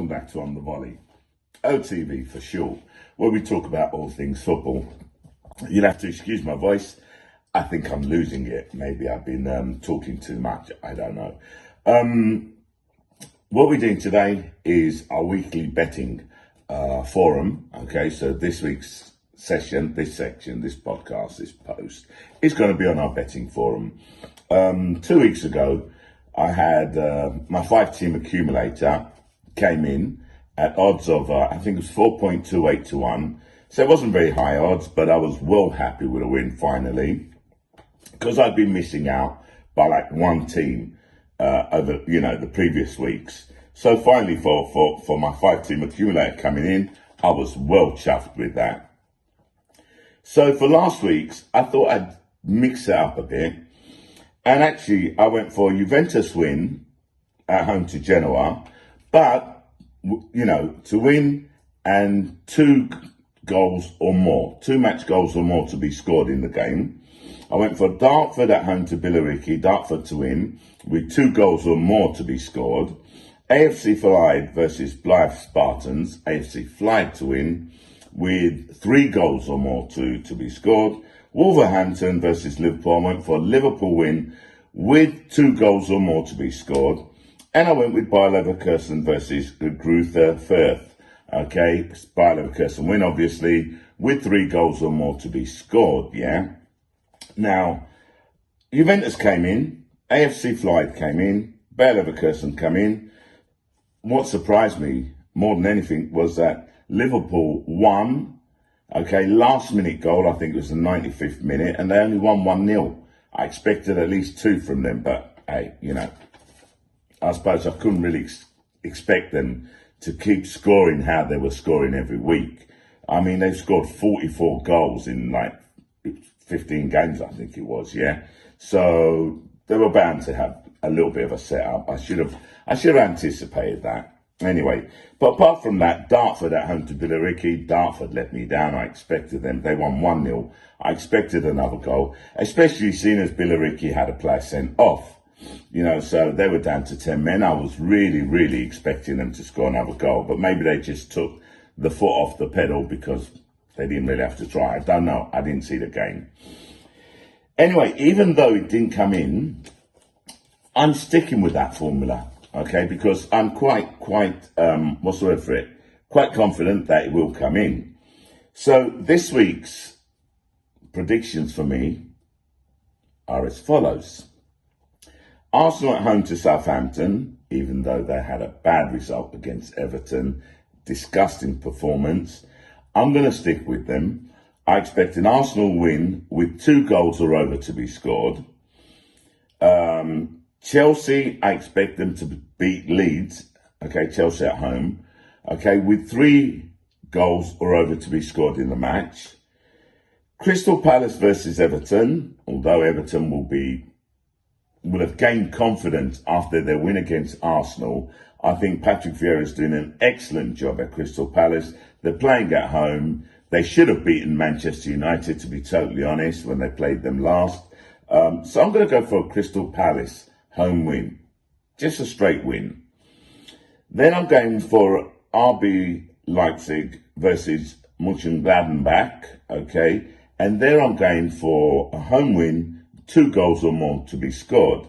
welcome back to On the Volley, OTV for short, where we talk about all things football. You'll have to excuse my voice. I think I'm losing it. Maybe I've been talking too much. I don't know. What we're doing today is our weekly betting forum. Okay, so this week's session, this podcast, this post is going to be on our betting forum. 2 weeks ago, I had my 5-team accumulator came in at odds of, I think it was 4.28 to 1. So it wasn't very high odds, but I was well happy with a win finally, because I'd been missing out by like one team over, the previous weeks. So finally for my 5-team accumulator coming in, I was well chuffed with that. So for last week's, I thought I'd mix it up a bit. And actually, I went for Juventus win at home to Genoa, but, to win and 2 goals or more, 2 match goals or more to be scored in the game. I went for Dartford at home to Billericay, Dartford to win with 2 goals or more to be scored. AFC Flyed versus Blythe Spartans, AFC Flyed to win with 3 goals or more to be scored. Wolverhampton versus Liverpool, I went for a Liverpool win with 2 goals or more to be scored. And I went with Bayer Leverkusen versus Greuther Fürth. Okay, Bayer Leverkusen win, obviously, with 3 goals or more to be scored, yeah? Now, Juventus came in, AFC Flyed came in, Bayer Leverkusen came in. What surprised me more than anything was that Liverpool won. Okay, last minute goal, I think it was the 95th minute, and they only won 1-0. I expected at least 2 from them, but hey, I suppose I couldn't really expect them to keep scoring how they were scoring every week. I mean, they've scored 44 goals in like 15 games, I think it was, yeah? So they were bound to have a little bit of a setup. I should have anticipated that. Anyway, but apart from that, Dartford at home to Billericay, Dartford let me down. I expected them. They won 1-0. I expected another goal, especially seeing as Billericay had a player sent off. So they were down to 10 men. I was really, really expecting them to score another goal, but maybe they just took the foot off the pedal because they didn't really have to try. I don't know. I didn't see the game. Anyway, even though it didn't come in, I'm sticking with that formula. Okay, because I'm quite what's the word for it? Quite confident that it will come in. So this week's predictions for me are as follows. Arsenal at home to Southampton, even though they had a bad result against Everton, disgusting performance. I'm going to stick with them. I expect an Arsenal win with 2 goals or over to be scored. Chelsea, I expect them to beat Leeds. Okay, Chelsea at home. Okay, with 3 goals or over to be scored in the match. Crystal Palace versus Everton, although Everton will have gained confidence after their win against Arsenal. I think Patrick Vieira is doing an excellent job at Crystal Palace. They're playing at home. They should have beaten Manchester United, to be totally honest, when they played them last. So I'm going to go for a Crystal Palace home win. Just a straight win. Then I'm going for RB Leipzig versus Mönchengladbach, okay? And there I'm going for a home win, 2 goals or more to be scored.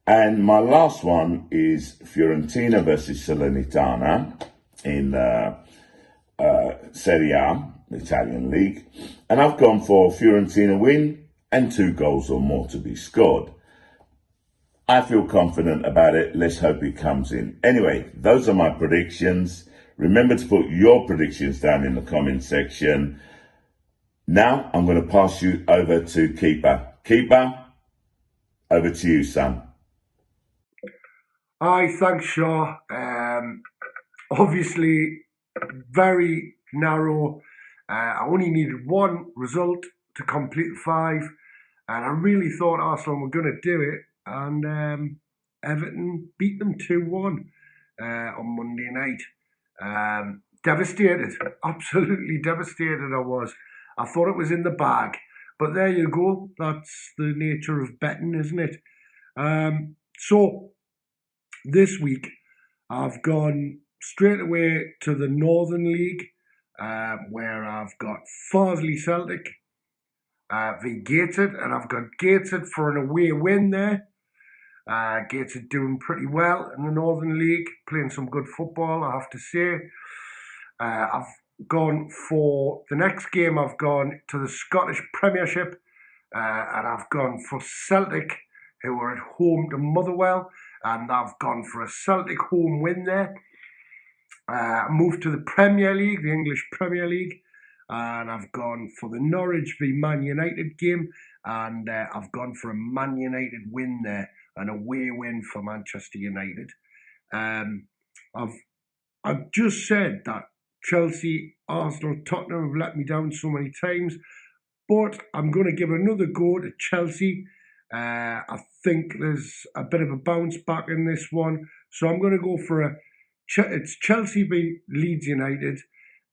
And my last one is Fiorentina versus Salernitana in Serie A, Italian league. And I've gone for Fiorentina win and 2 goals or more to be scored. I feel confident about it. Let's hope it comes in. Anyway, those are my predictions. Remember to put your predictions down in the comment section. Now I'm going to pass you over to Keeper. Keeper, over to you, son. Hi, thanks, Shaw. Obviously, very narrow. I only needed 1 result to complete the 5, and I really thought Arsenal were going to do it. And Everton beat them 2-1 on Monday night. Devastated, absolutely devastated I was. I thought it was in the bag. But there you go. That's the nature of betting, isn't it? So this week I've gone straight away to the Northern League, where I've got Farsley Celtic v Gateshead, and I've got Gateshead for an away win there. Gateshead doing pretty well in the Northern League, playing some good football, I have to say. I've gone for the next game, I've gone to the Scottish Premiership, and I've gone for Celtic, who are at home to Motherwell, and I've gone for a Celtic home win there. Moved to the Premier League, the English Premier League, and I've gone for the Norwich v Man United game, and I've gone for a Man United win there, an away win for Manchester United. I've just said that Chelsea, Arsenal, Tottenham have let me down so many times, but I'm going to give another go to Chelsea. I think there's a bit of a bounce back in this one, so I'm going to go for it's Chelsea v Leeds United.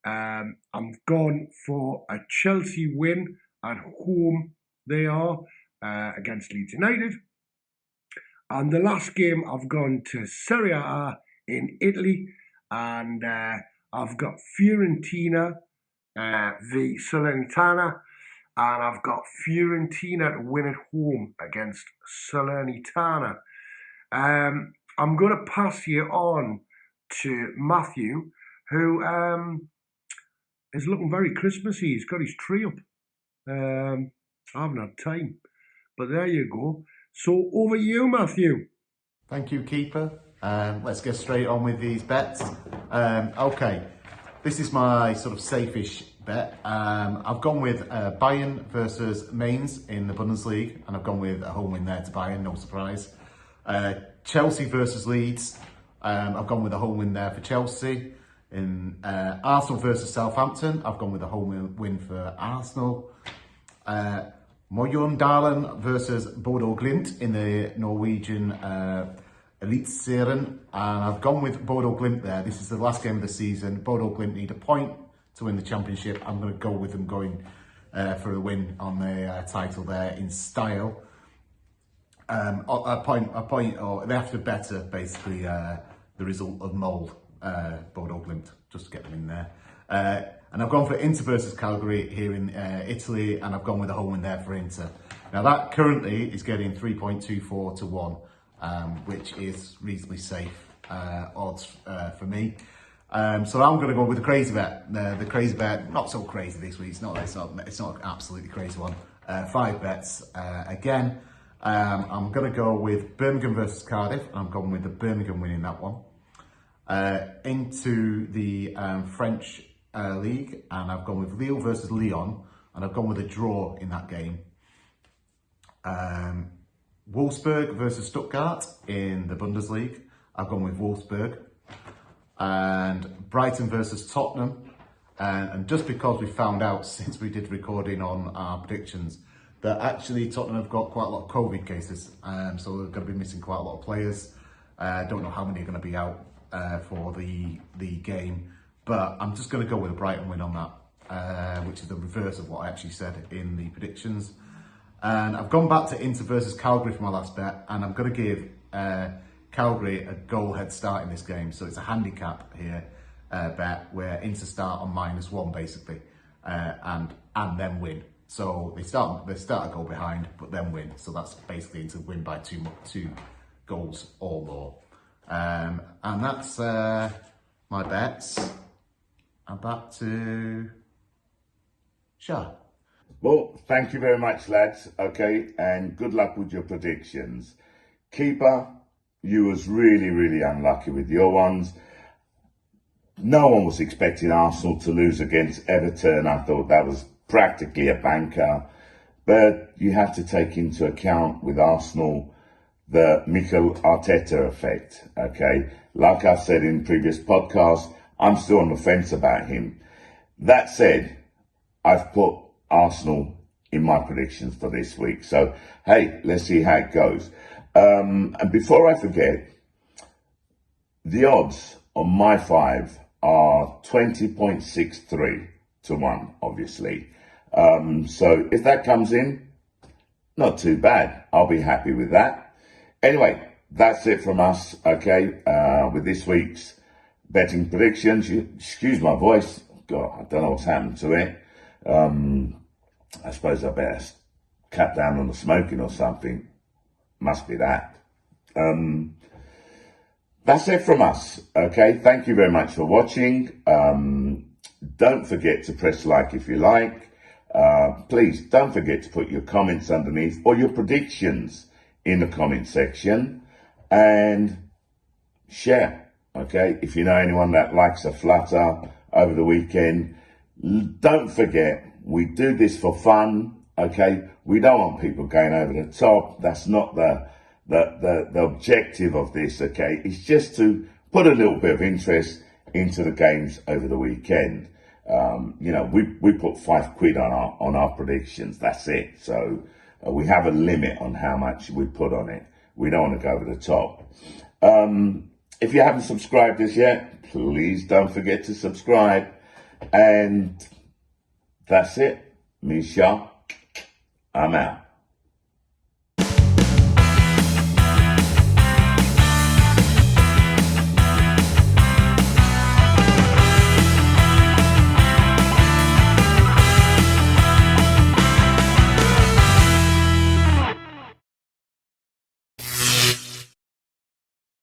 I'm gone for a Chelsea win at home. They are against Leeds United. And the last game, I've gone to Serie A in Italy, and I've got Fiorentina v Salernitana, and I've got Fiorentina to win at home against Salernitana. I'm going to pass you on to Matthew, who is looking very Christmassy. He's got his tree up. I haven't had time, but there you go. So over to you, Matthew. Thank you, Keeper. Let's get straight on with these bets. Okay, this is my sort of safe-ish bet. I've gone with Bayern versus Mainz in the Bundesliga, and I've gone with a home win there to Bayern, no surprise. Chelsea versus Leeds. I've gone with a home win there for Chelsea. In Arsenal versus Southampton, I've gone with a home win for Arsenal. Mjøndalen versus Bodo Glimt in the Norwegian Eliteserien, and I've gone with Bodo Glimt there. This is the last game of the season. Bodo Glimt need a point to win the championship. I'm going to go with them going for a win on the title there in style. A point, or they have to better basically the result of Mold, Bodo Glimt, just to get them in there. And I've gone for Inter versus Calgary here in Italy, and I've gone with a home win there for Inter. Now that currently is getting 3.24 to 1, which is reasonably safe odds for me. So I'm going to go with the crazy bet. The crazy bet, not so crazy this week. It's not an absolutely crazy one. 5 bets again. I'm going to go with Birmingham versus Cardiff, and I'm going with the Birmingham winning that one. Into the French League, and I've gone with Lille versus Lyon, and I've gone with a draw in that game. Wolfsburg versus Stuttgart in the Bundesliga, I've gone with Wolfsburg. And Brighton versus Tottenham, and just because we found out since we did recording on our predictions that actually Tottenham have got quite a lot of COVID cases, so they're going to be missing quite a lot of players. Don't know how many are going to be out for the game, but I'm just going to go with a Brighton win on that, which is the reverse of what I actually said in the predictions. And I've gone back to Inter versus Calgary for my last bet, and I'm going to give Calgary a goal head start in this game. So it's a handicap here bet where Inter start on -1 basically, and then win. So they start a goal behind, but then win. So that's basically Inter win by two goals or more. And that's my bets. And back to Shah. Well, thank you very much, lads. Okay, and good luck with your predictions. Keeper, you was really, really unlucky with your ones. No one was expecting Arsenal to lose against Everton. I thought that was practically a banker. But you have to take into account with Arsenal the Mikel Arteta effect, okay? Like I said in previous podcasts, I'm still on the fence about him. That said, I've put Arsenal in my predictions for this week. So, hey, let's see how it goes. And before I forget, the odds on my 5 are 20.63 to 1, obviously. So if that comes in, not too bad. I'll be happy with that. Anyway, that's it from us, okay, with this week's betting predictions. Excuse my voice. God, I don't know what's happened to it. I suppose I better cut down on the smoking or something. Must be that. That's it from us. Okay. Thank you very much for watching. Don't forget to press like if you like. Please don't forget to put your comments underneath or your predictions in the comment section and share. Okay. If you know anyone that likes a flutter over the weekend, don't forget, we do this for fun. Okay. We don't want people going over the top. That's not the objective of this. Okay. It's just to put a little bit of interest into the games over the weekend. We put £5 on our predictions. That's it. So we have a limit on how much we put on it. We don't want to go over the top. If you haven't subscribed as yet, please don't forget to subscribe. And that's it. Misha, I'm out.